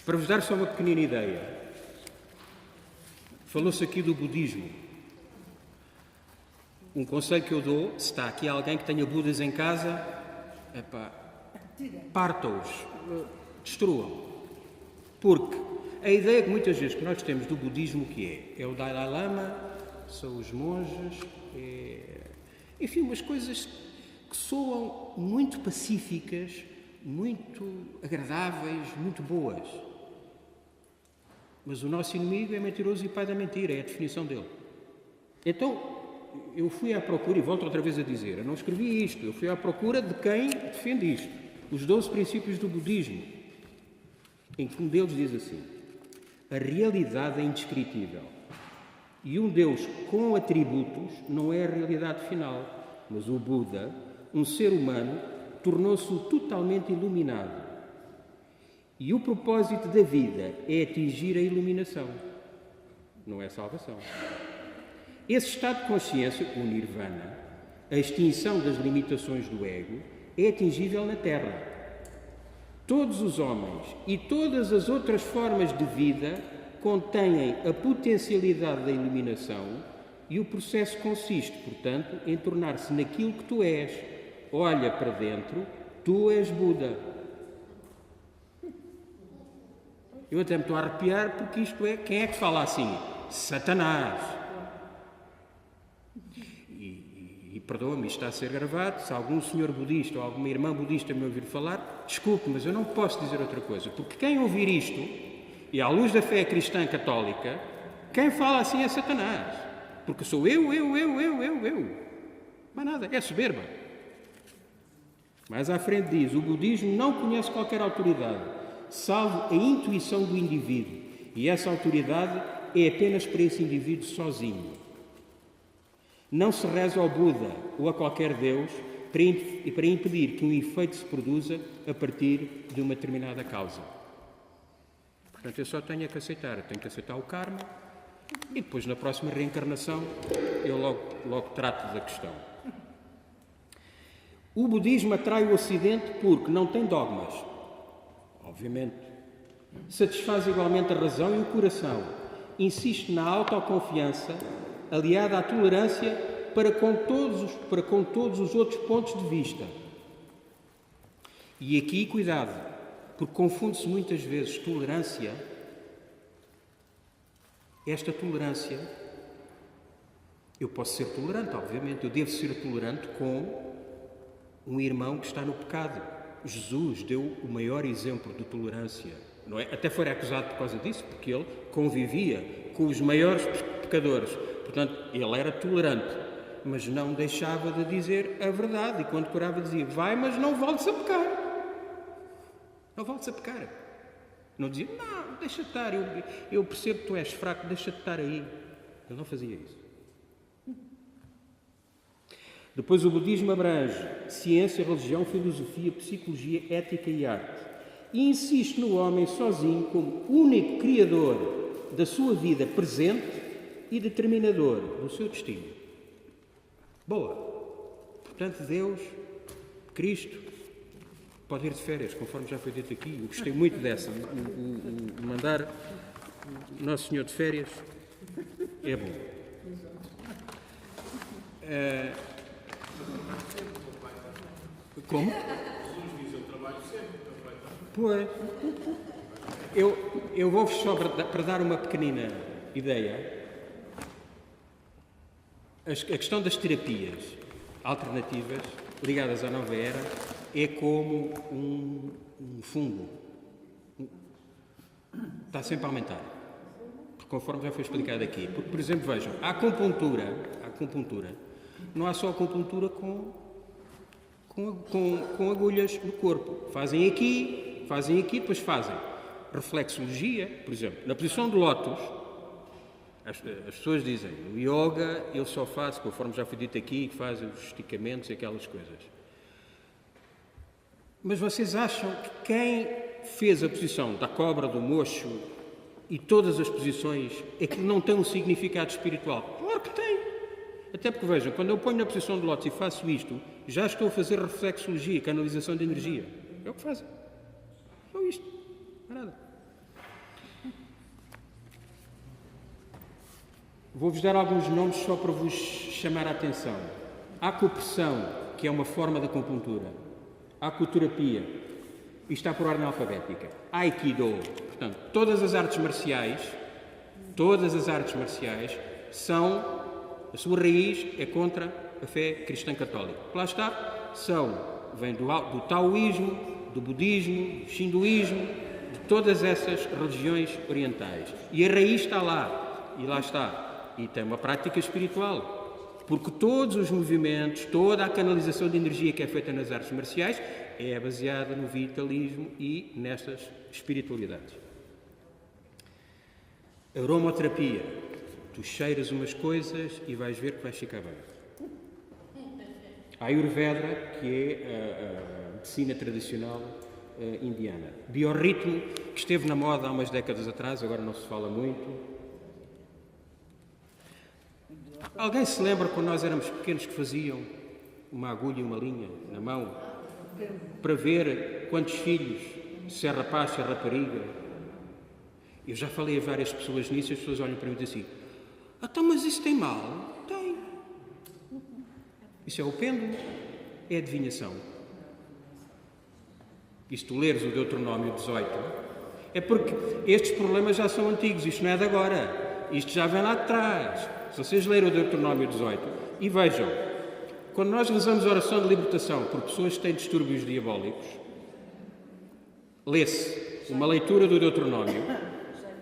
Para vos dar só uma pequenina ideia, falou-se aqui do budismo. Um conselho que eu dou, se está aqui alguém que tenha Budas em casa, partam-os, destruam. Porque a ideia que muitas vezes que nós temos do budismo que é o Dalai Lama, são os monges, enfim, umas coisas que soam muito pacíficas, muito agradáveis, muito boas. Mas o nosso inimigo é mentiroso e pai da mentira, é a definição dele. Então, eu fui à procura, e volto outra vez a dizer, eu não escrevi isto, eu fui à procura de quem defende isto. Os 12 princípios do budismo, em que um deles diz assim, a realidade é indescritível. E um Deus com atributos não é a realidade final, mas o Buda, um ser humano, tornou-se totalmente iluminado. E o propósito da vida é atingir a iluminação, não é salvação. Esse estado de consciência, o Nirvana, a extinção das limitações do ego, é atingível na Terra. Todos os homens e todas as outras formas de vida contêm a potencialidade da iluminação e o processo consiste, portanto, em tornar-se naquilo que tu és. Olha para dentro, tu és Buda. Eu até me estou a arrepiar porque isto é... Quem é que fala assim? Satanás. E perdoa-me, isto está a ser gravado. Se algum senhor budista ou alguma irmã budista me ouvir falar, desculpe, mas eu não posso dizer outra coisa. Porque quem ouvir isto, e à luz da fé cristã católica, quem fala assim é Satanás. Porque sou eu. Mais nada, é soberba. Mais à frente diz, o budismo não conhece qualquer autoridade, salvo a intuição do indivíduo. E essa autoridade é apenas para esse indivíduo sozinho. Não se reza ao Buda ou a qualquer Deus para impedir que um efeito se produza a partir de uma determinada causa. Portanto, eu só tenho que aceitar. Eu tenho que aceitar o karma e depois, na próxima reencarnação, eu logo trato da questão. O budismo atrai o Ocidente porque não tem dogmas. Obviamente. Satisfaz igualmente a razão e o coração. Insiste na autoconfiança, aliada à tolerância para com todos os outros pontos de vista. E aqui, cuidado, porque confunde-se muitas vezes tolerância. Esta tolerância, eu posso ser tolerante, obviamente, eu devo ser tolerante com um irmão que está no pecado. Jesus deu o maior exemplo de tolerância, não é? Até foi acusado por causa disso, porque ele convivia com os maiores pecadores. Portanto, ele era tolerante, mas não deixava de dizer a verdade. E quando curava dizia, vai, mas não voltes a pecar. Não voltes a pecar. Não dizia, não, deixa estar, eu percebo que tu és fraco, deixa-te estar aí. Ele não fazia isso. Depois o budismo abrange ciência, religião, filosofia, psicologia, ética e arte. E insiste no homem sozinho como único criador da sua vida presente e determinador do seu destino. Boa. Portanto, Deus, Cristo, pode ir de férias, conforme já foi dito aqui. Eu gostei muito dessa. O mandar o Nosso Senhor de férias é bom. Como? Pois. Eu vou-vos só para dar uma pequenina ideia. A questão das terapias alternativas ligadas à nova era é como um fungo. Está sempre a aumentar. Conforme já foi explicado aqui. Porque, por exemplo, vejam, a acupuntura, não há só acupuntura com agulhas no corpo. Fazem aqui, depois fazem reflexologia, por exemplo. Na posição de lótus, as pessoas dizem, o yoga eu só faço, conforme já foi dito aqui, que faz os esticamentos e aquelas coisas. Mas vocês acham que quem fez a posição da cobra, do mocho e todas as posições é que não tem um significado espiritual? Claro que tem. Até porque, vejam, quando eu ponho na posição de lótus e faço isto, já estou a fazer reflexologia, canalização de energia. É o que fazem. Só isto. Não é nada. Vou-vos dar alguns nomes só para vos chamar a atenção. A acupressão, que é uma forma de acupuntura. A acuterapia, isto está por ordem alfabética. Aikido, portanto, todas as artes marciais são, a sua raiz é contra a fé cristã católica. Lá está, vem do taoísmo, do budismo, do shinduísmo, de todas essas religiões orientais. E a raiz está lá, e lá está. E tem uma prática espiritual. Porque todos os movimentos, toda a canalização de energia que é feita nas artes marciais é baseada no vitalismo e nestas espiritualidades. Aromaterapia. Tu cheiras umas coisas e vais ver que vais ficar bem. A Ayurveda, que é a medicina tradicional indiana. Biorritmo, que esteve na moda há umas décadas atrás, agora não se fala muito. Alguém se lembra quando nós éramos pequenos que faziam uma agulha e uma linha na mão para ver quantos filhos, se é rapaz, se é rapariga? Eu já falei a várias pessoas nisso e as pessoas olham para mim e dizem assim, então, mas isso tem mal? Tem. Isso é o pêndulo, é a adivinhação. E se tu leres o Deuteronômio 18, é porque estes problemas já são antigos, isto não é de agora, isto já vem lá de trás. Se vocês lerem o Deuteronômio 18 e vejam, quando nós rezamos a oração de libertação por pessoas que têm distúrbios diabólicos, lê-se uma leitura do Deuteronômio,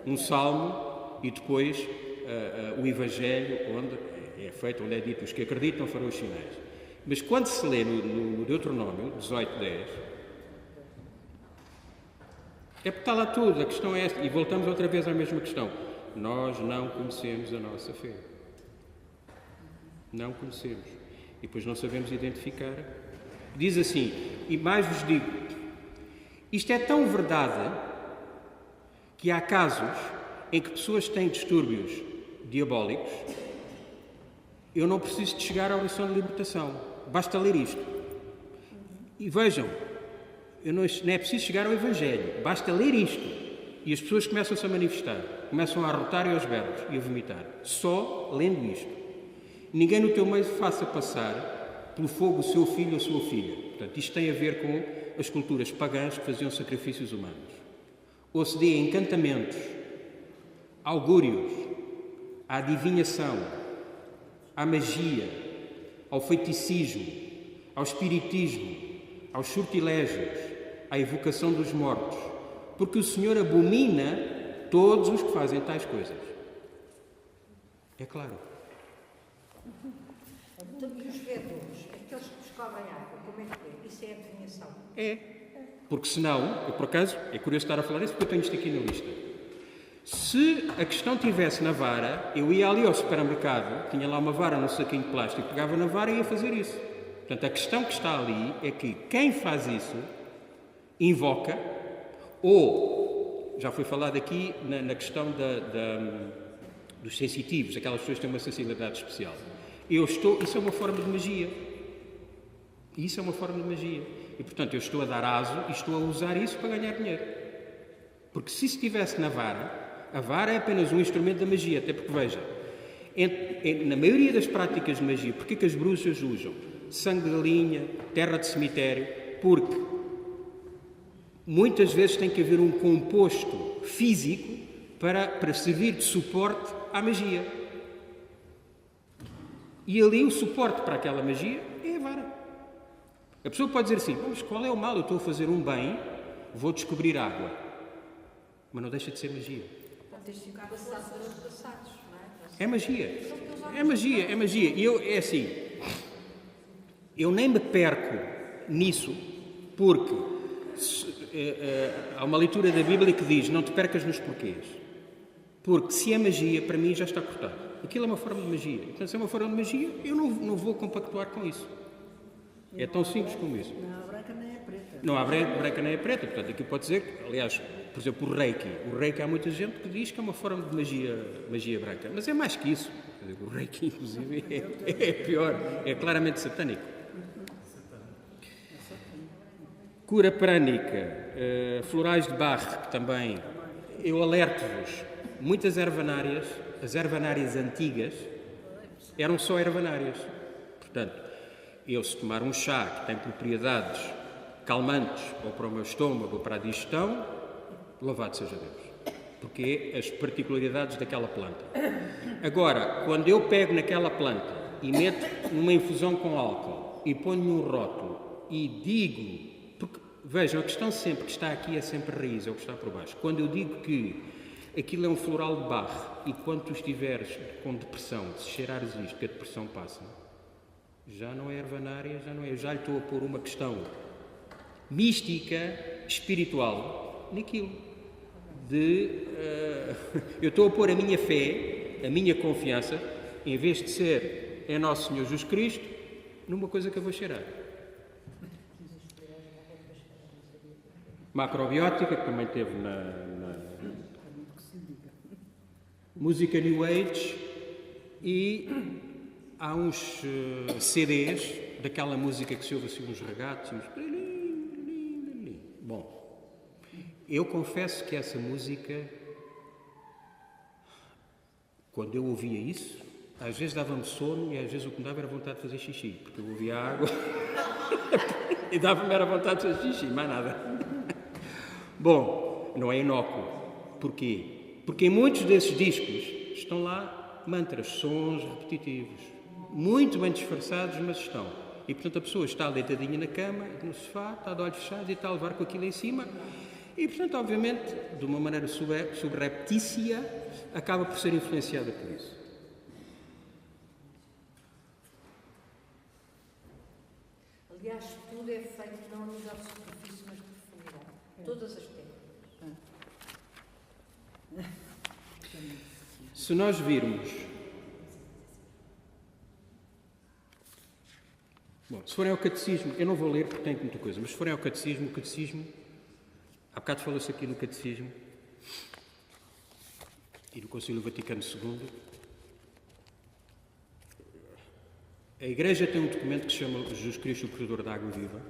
um salmo e depois o Evangelho, onde é feito, onde é dito, os que acreditam farão os sinais. Mas quando se lê no Deuteronômio 18:10, é porque está lá tudo, a questão é esta, e voltamos outra vez à mesma questão. Nós não conhecemos a nossa fé. Não conhecemos. E depois não sabemos identificar. Diz assim, e mais vos digo, isto é tão verdade que há casos em que pessoas têm distúrbios diabólicos, eu não preciso de chegar à oração de libertação. Basta ler isto. E vejam, não é preciso chegar ao Evangelho. Basta ler isto. E as pessoas começam-se a manifestar. Começam a arrotar e aos berros e a vomitar. Só lendo isto. Ninguém no teu meio faça passar pelo fogo o seu filho ou a sua filha. Portanto, isto tem a ver com as culturas pagãs que faziam sacrifícios humanos. Ou se dê encantamentos, augúrios, à adivinhação, à magia, ao feiticismo, ao espiritismo, aos sortilégios, à evocação dos mortos, porque o Senhor abomina todos os que fazem tais coisas. É claro. Então, e os vedores, aqueles que descobrem água, como é que é? Isso é adivinhação? É. Porque senão, eu por acaso, é curioso estar a falar isso porque eu tenho isto aqui na lista. Se a questão estivesse na vara, eu ia ali ao supermercado, tinha lá uma vara num saquinho de plástico, pegava na vara e ia fazer isso. Portanto, a questão que está ali é que quem faz isso invoca, ou, já foi falado aqui na questão dos sensitivos, aquelas pessoas que têm uma sensibilidade especial. Isso é uma forma de magia. Isso é uma forma de magia. E, portanto, eu estou a dar aso e estou a usar isso para ganhar dinheiro. Porque se estivesse na vara, a vara é apenas um instrumento da magia. Até porque, veja, na maioria das práticas de magia, porque que as bruxas usam sangue de galinha, terra de cemitério? Porque muitas vezes tem que haver um composto físico para servir de suporte à magia. E ali o suporte para aquela magia é a vara. A pessoa pode dizer assim, mas qual é o mal? Eu estou a fazer um bem, vou descobrir água. Mas não deixa de ser magia. É magia. É magia, é magia. E é assim, eu nem me perco nisso, porque há uma leitura da Bíblia que diz, não te percas nos porquês. Porque se é magia, para mim já está cortado. Aquilo é uma forma de magia. Então, se é uma forma de magia, eu não vou compactuar com isso. É tão simples como isso. Não há branca nem é preta. Não há branca nem é preta. Portanto, aqui pode dizer, aliás, por exemplo, o Reiki. O Reiki há muita gente que diz que é uma forma de magia branca. Mas é mais que isso. O Reiki, inclusive, é pior. É claramente satânico. Cura prânica, florais de Bach, que também, eu alerto-vos, muitas ervanárias, as ervanárias antigas, eram só ervanárias. Portanto, eu se tomar um chá que tem propriedades calmantes, ou para o meu estômago, ou para a digestão, louvado seja Deus. Porque é as particularidades daquela planta. Agora, quando eu pego naquela planta e meto numa infusão com álcool e ponho um rótulo e digo, porque vejam, a questão sempre que está aqui é sempre a raiz, é o que está por baixo. Quando eu digo que aquilo é um floral de Bach e quando tu estiveres com depressão, se cheirares isto, que a depressão passa, já não é ervanária, já não é. Eu já lhe estou a pôr uma questão mística, espiritual, naquilo. Eu estou a pôr a minha fé, a minha confiança, em vez de ser em Nosso Senhor Jesus Cristo, numa coisa que eu vou cheirar. Macrobiótica, que também teve na música New Age, e há uns CDs daquela música que se ouve assim uns regatos e uns... Bom, eu confesso que essa música, quando eu ouvia isso, às vezes dava-me sono e às vezes o que me dava era vontade de fazer xixi, porque eu ouvia água e dava-me era vontade de fazer xixi, mais nada. Bom, não é inócuo. Porquê? Porque em muitos desses discos estão lá mantras, sons repetitivos, muito bem disfarçados, mas estão. E, portanto, a pessoa está deitadinha na cama, no sofá, está de olhos fechados e está a levar com aquilo em cima. E, portanto, obviamente, de uma maneira subreptícia, acaba por ser influenciada por isso. Aliás, tudo é feito não a nível de superfície, mas de profundidade. Todas as técnicas. Se nós virmos... Bom, se forem ao catecismo, eu não vou ler porque tem muita coisa, mas se forem ao catecismo, o catecismo, há bocado falou-se aqui no catecismo e no Concílio Vaticano II, a Igreja tem um documento que se chama Jesus Cristo, o Corredor da Água Viva,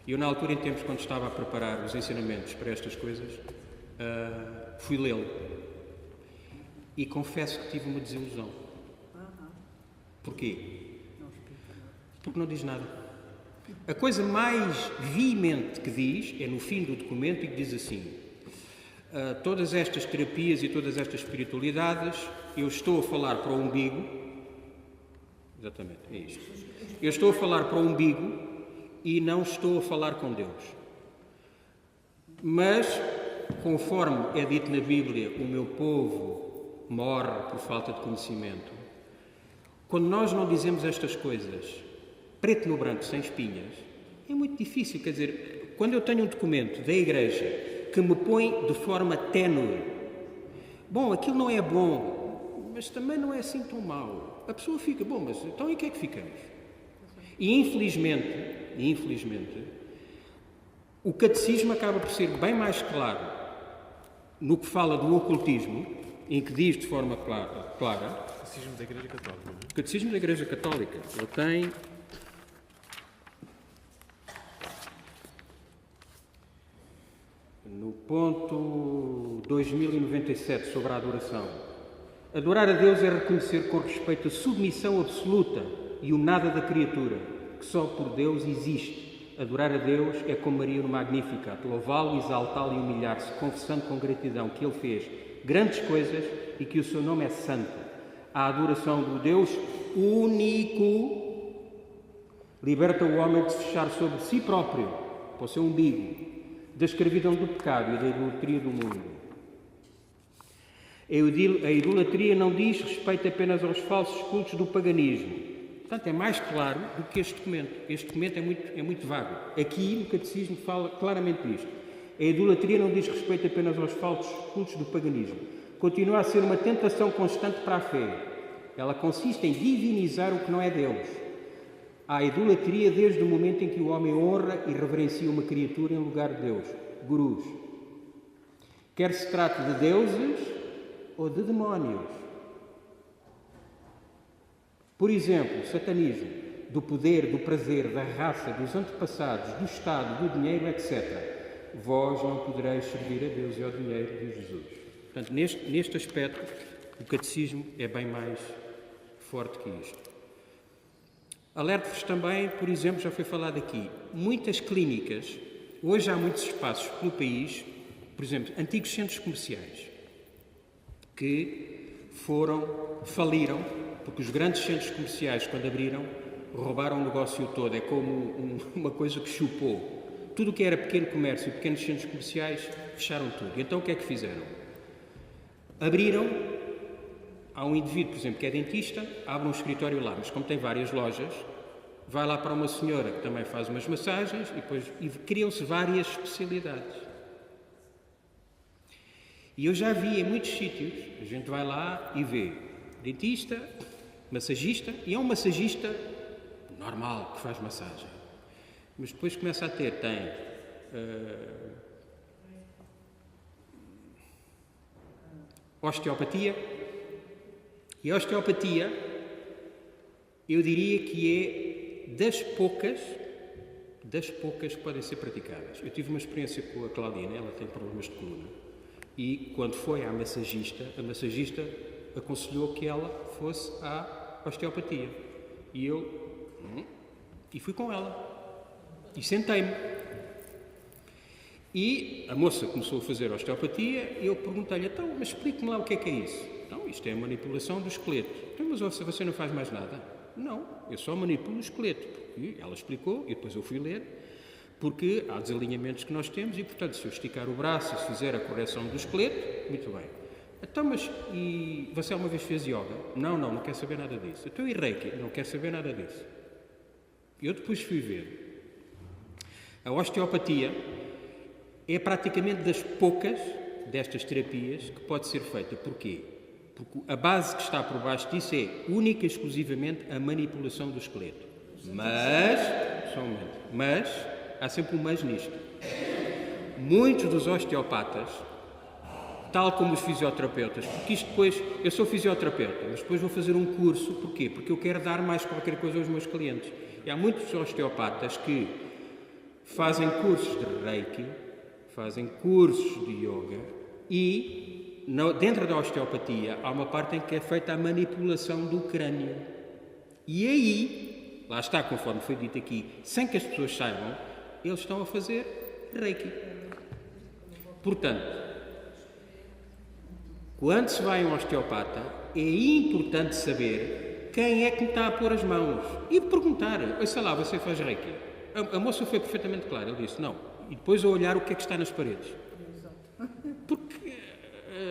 e eu na altura, em tempos, quando estava a preparar os ensinamentos para estas coisas, fui lê-lo e confesso que tive uma desilusão. Porquê? Porque não diz nada. A coisa mais veemente que diz é no fim do documento e que diz assim: todas estas terapias e todas estas espiritualidades, eu estou a falar para o umbigo. Exatamente, é isto. Eu estou a falar para o umbigo e não estou a falar com Deus. Mas, conforme é dito na Bíblia, o meu povo morre por falta de conhecimento. Quando nós não dizemos estas coisas, preto no branco, sem espinhas, é muito difícil. Quer dizer, quando eu tenho um documento da Igreja que me põe de forma ténue, bom, aquilo não é bom, mas também não é assim tão mau. A pessoa fica, bom, mas então em que é que ficamos? E infelizmente, o catecismo acaba por ser bem mais claro no que fala do ocultismo, em que diz de forma clara. Catecismo da Igreja Católica. O Catecismo da Igreja Católica, ele tem... No ponto 2097, sobre a adoração. Adorar a Deus é reconhecer com respeito a submissão absoluta e o nada da criatura, que só por Deus existe. Adorar a Deus é como Maria no Magnificat, louvá-lo, exaltá-lo e humilhar-se, confessando com gratidão que Ele fez grandes coisas e que o seu nome é santo. A adoração do Deus único liberta o homem de se fechar sobre si próprio, para o seu umbigo, da escravidão do pecado e da idolatria do mundo. A idolatria não diz respeito apenas aos falsos cultos do paganismo. Portanto, é mais claro do que este documento. Este documento é muito vago. Aqui, no Catecismo, fala claramente disto. A idolatria não diz respeito apenas aos falsos cultos do paganismo. Continua a ser uma tentação constante para a fé. Ela consiste em divinizar o que não é Deus. Há idolatria desde o momento em que o homem honra e reverencia uma criatura em lugar de Deus, gurus. Quer se trate de deuses ou de demónios. Por exemplo, satanismo, do poder, do prazer, da raça, dos antepassados, do Estado, do dinheiro, etc. Vós não podereis servir a Deus e ao dinheiro, diz Jesus. Portanto, neste aspecto, o catecismo é bem mais forte que isto. Alerto-vos também, por exemplo, já foi falado aqui, muitas clínicas, hoje há muitos espaços pelo país, por exemplo, antigos centros comerciais, que faliram, porque os grandes centros comerciais, quando abriram, roubaram o negócio todo. É como uma coisa que chupou. Tudo o que era pequeno comércio e pequenos centros comerciais, fecharam tudo. E então o que é que fizeram? Abriram, há um indivíduo, por exemplo, que é dentista, abre um escritório lá, mas como tem várias lojas, vai lá para uma senhora que também faz umas massagens e criam-se várias especialidades. E eu já vi em muitos sítios, a gente vai lá e vê dentista, massagista, e é um massagista normal que faz massagem. Mas depois começa a ter, tem osteopatia, e a osteopatia, eu diria que é das poucas que podem ser praticadas. Eu tive uma experiência com a Claudina, ela tem problemas de coluna, e quando foi à massagista, a massagista aconselhou que ela fosse à osteopatia. E fui com ela. E sentei-me. E a moça começou a fazer osteopatia e eu perguntei-lhe, então, mas explique-me lá o que é isso. Então, isto é a manipulação do esqueleto. Então, mas você não faz mais nada? Não, eu só manipulo o esqueleto. Porque ela explicou e depois eu fui ler, porque há desalinhamentos que nós temos e, portanto, se eu esticar o braço e se fizer a correção do esqueleto, muito bem. Então, mas e você alguma vez fez yoga? Não quero saber nada disso. Então, e reiki? Não quero saber nada disso. Eu depois fui ver. A osteopatia é praticamente das poucas destas terapias que pode ser feita. Porquê? Porque a base que está por baixo disso é única e exclusivamente a manipulação do esqueleto. Mas, há sempre um mas nisto. Muitos dos osteopatas, tal como os fisioterapeutas, porque isto depois, eu sou fisioterapeuta, mas depois vou fazer um curso, porquê? Porque eu quero dar mais qualquer coisa aos meus clientes. E há muitos osteopatas que fazem cursos de reiki, fazem cursos de yoga e dentro da osteopatia há uma parte em que é feita a manipulação do crânio. E aí, lá está, conforme foi dito aqui, sem que as pessoas saibam, eles estão a fazer reiki. Portanto, quando se vai a um osteopata, é importante saber quem é que me está a pôr as mãos e perguntar, sei lá, você faz reiki? A moça foi perfeitamente clara, ele disse, não, e depois a olhar o que é que está nas paredes. Porque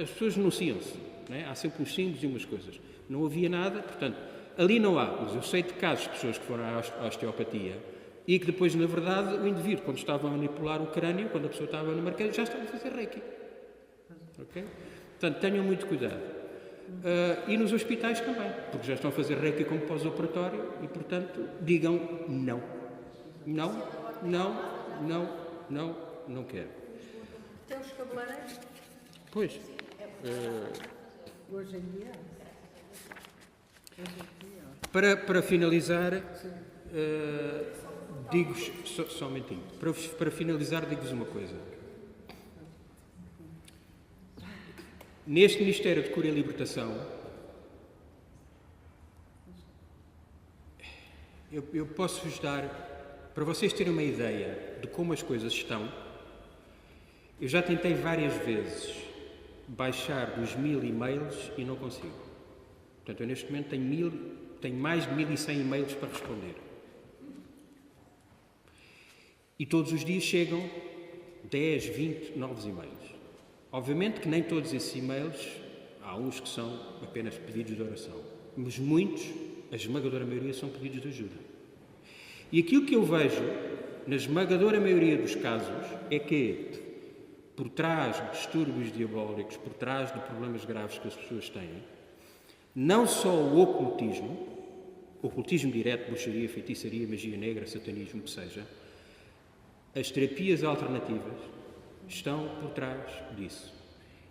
as pessoas denunciam-se, não é? Há sempre uns símbolos e umas coisas. Não havia nada, portanto, ali não há. Mas eu sei de casos de pessoas que foram à osteopatia e que depois, na verdade, o indivíduo, quando estava a manipular o crânio, quando a pessoa estava no marquês, já estava a fazer reiki. Ok? Portanto, tenham muito cuidado. E nos hospitais também, porque já estão a fazer reiki como pós-operatório e, portanto, digam não. Não, não, não, não, não quero. Até os cabeleireiros? Pois. Hoje em dia. Para finalizar, digo-vos, só um momentinho, para finalizar digo-vos uma coisa. Neste Ministério de Cura e Libertação, eu posso-vos dar, para vocês terem uma ideia de como as coisas estão, eu já tentei várias vezes baixar dos 1000 e-mails e não consigo. Portanto, eu neste momento tenho mais de 1100 e-mails para responder. E todos os dias chegam 10, 20 novos e-mails. Obviamente que nem todos esses e-mails, há uns que são apenas pedidos de oração, mas muitos, a esmagadora maioria, são pedidos de ajuda. E aquilo que eu vejo, na esmagadora maioria dos casos, é que por trás de distúrbios diabólicos, por trás de problemas graves que as pessoas têm, não só o ocultismo direto, bruxaria, feitiçaria, magia negra, satanismo, o que seja, as terapias alternativas estão por trás disso.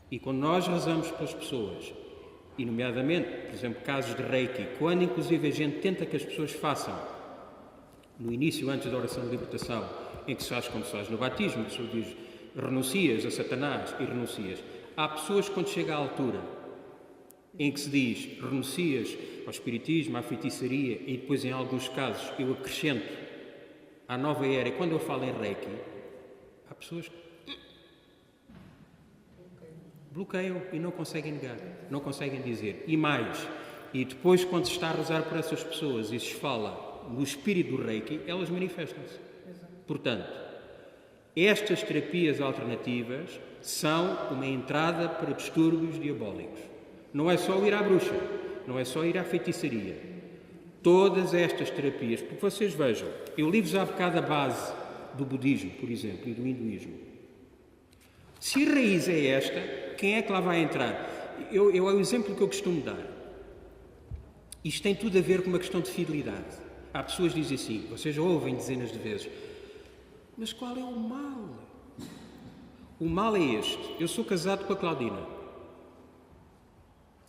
E quando nós rezamos pelas pessoas, e nomeadamente, por exemplo, casos de reiki, quando inclusive a gente tenta que as pessoas façam, no início, antes da oração de libertação, em que se faz como se faz no batismo, que se diz renuncias a Satanás e renuncias. Há pessoas, quando chega à altura em que se diz renuncias ao espiritismo, à feitiçaria, e depois, em alguns casos, eu acrescento à nova era, e quando eu falo em reiki, há pessoas que bloqueiam e não conseguem negar, não conseguem dizer. E mais, e depois, quando se está a rezar por essas pessoas e se fala no espírito do reiki, elas manifestam-se. Portanto, estas terapias alternativas são uma entrada para distúrbios diabólicos. Não é só ir à bruxa, não é só ir à feitiçaria. Todas estas terapias, porque vocês vejam, eu li-vos há bocado a base do budismo, por exemplo, e do hinduísmo. Se a raiz é esta, quem é que lá vai entrar? É o exemplo que eu costumo dar. Isto tem tudo a ver com uma questão de fidelidade. Há pessoas que dizem assim, vocês ouvem dezenas de vezes, mas qual é o mal? O mal é este. Eu sou casado com a Claudina.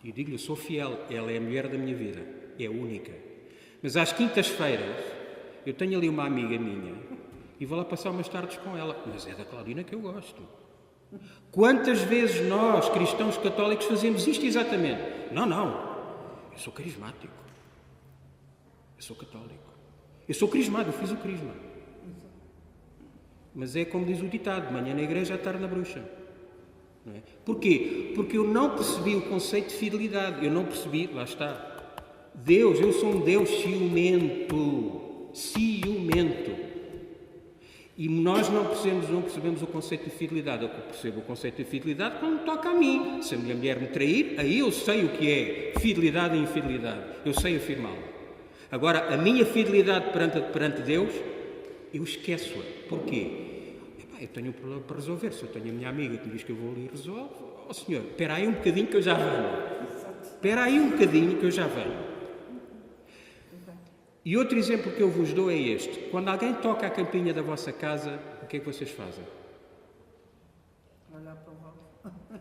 E digo-lhe, eu sou fiel. Ela é a mulher da minha vida. É a única. Mas às quintas-feiras, eu tenho ali uma amiga minha e vou lá passar umas tardes com ela. Mas é da Claudina que eu gosto. Quantas vezes nós, cristãos católicos, fazemos isto exatamente? Não. Eu sou carismático. Eu sou católico. Eu sou crismado. Eu fiz o crisma. Mas é como diz o ditado, de manhã na igreja, à tarde na bruxa. Não é? Porquê? Porque eu não percebi o conceito de fidelidade. Eu não percebi, lá está. Deus, eu sou um Deus ciumento. E nós não percebemos o conceito de fidelidade. Eu percebo o conceito de fidelidade quando toca a mim. Se a minha mulher me trair, aí eu sei o que é fidelidade e infidelidade. Eu sei afirmá-la. Agora, a minha fidelidade perante Deus, eu esqueço-a. Porquê? Eu tenho um problema para resolver. Se eu tenho a minha amiga que me diz que eu vou ali e resolvo, senhor, espera aí um bocadinho que eu já venho. E outro exemplo que eu vos dou é este. Quando alguém toca a campainha da vossa casa, o que é que vocês fazem?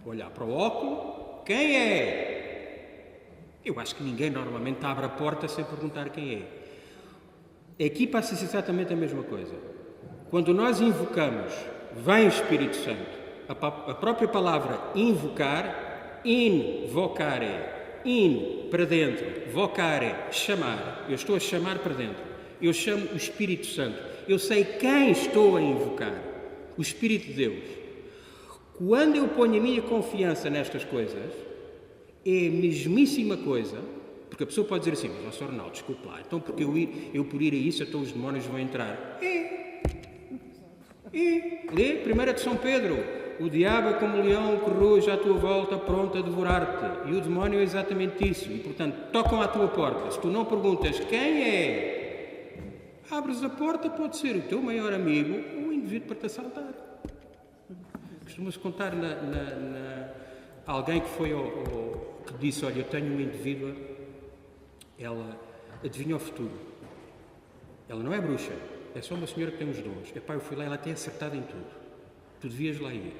Olhar para o óculo. Quem é? Eu acho que ninguém normalmente abre a porta sem perguntar quem é. Aqui passa-se exatamente a mesma coisa. Quando nós invocamos, vem o Espírito Santo. A própria palavra invocar, invocare, para dentro, vocare, chamar. Eu estou a chamar para dentro. Eu chamo o Espírito Santo. Eu sei quem estou a invocar. O Espírito de Deus. Quando eu ponho a minha confiança nestas coisas, é a mesmíssima coisa, porque a pessoa pode dizer assim, mas Sr. Arnaldo, desculpe lá, então porque eu por ir a isso, então os demónios vão entrar. E lê 1 de São Pedro. O diabo é como um leão que ruge à tua volta, pronto a devorar-te. E o demónio é exatamente isso. E, portanto, tocam à tua porta. Se tu não perguntas quem é, abres a porta, pode ser o teu maior amigo ou o indivíduo para te assaltar. Costuma-se contar alguém que foi que disse, olha, eu tenho uma indivídua, ela adivinha o futuro. Ela não é bruxa, é só uma senhora que tem uns dons. Epá, eu fui lá e ela tem acertado em tudo. Tu devias lá ir.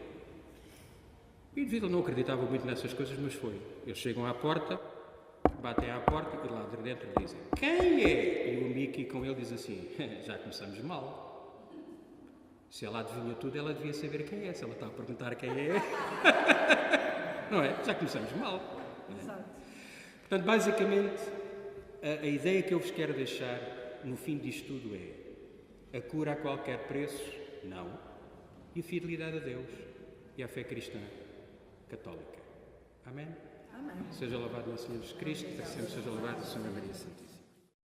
E o indivíduo não acreditava muito nessas coisas, mas foi. Eles chegam à porta, batem à porta e lá de dentro dizem, quem é? E o Mickey com ele diz assim, já começamos mal. Se ela adivinha tudo, ela devia saber quem é. Se ela está a perguntar quem é, não é? Já começamos mal. Exato. Portanto, basicamente, a ideia que eu vos quero deixar no fim disto tudo é a cura a qualquer preço, não, e a fidelidade a Deus e à fé cristã católica. Amém? Amém. Seja louvado o Senhor Jesus Cristo, para sempre seja louvado o Senhor Maria Santíssima.